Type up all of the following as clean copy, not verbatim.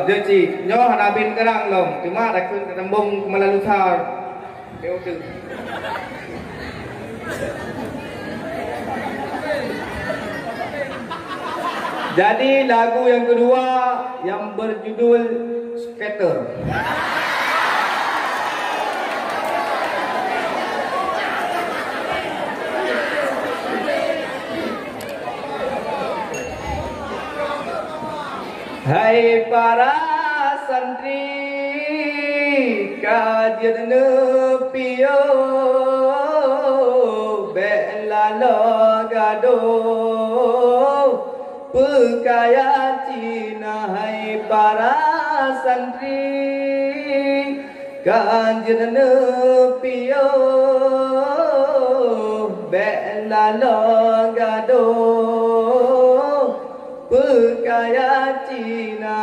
Giờ chỉ nhớ hana bin kerang lom, cuma ada ketembung melalui thar. Betul. Jadi lagu yang kedua yang berjudul Skater. Hai para santri kajian nepio bela logado pekaya Cina. Hai para santri kajian nepio bela logado pekaya Cina.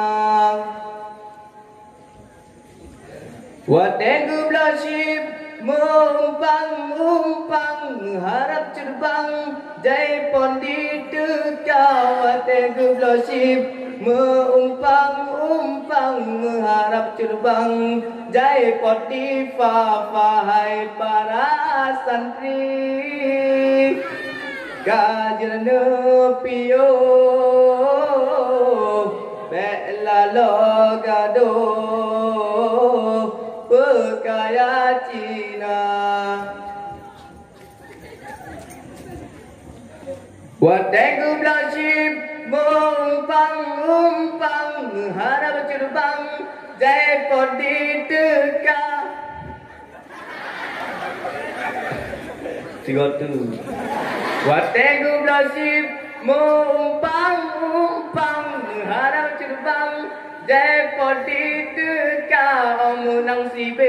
Wadeng belasib umpang harap terbang jai pon di dekat. Wadeng belasib umpang harap terbang jai pon di fahai para santri kajian nepio bela logado pekaya Cina. Wadeng belasib umpang harap terbang jai pon di dekat. Tiga tu. Wadeng belasib umpang harap terbang jai pon di dekat. Omunang si B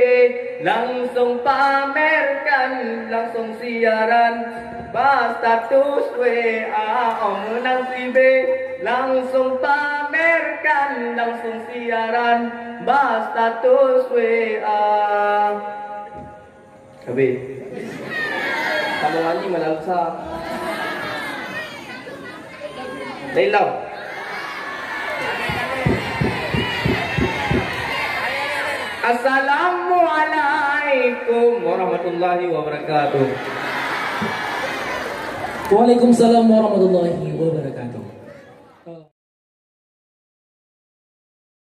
langsung pamerkan, langsung siaran bahas status WA. Omunang si B langsung pamerkan, langsung siaran bahas status WA. Habis. Kamu ngaji malam sah. Lelau. Assalamualaikum warahmatullahi wabarakatuh. Waalaikumsalam warahmatullahi wabarakatuh.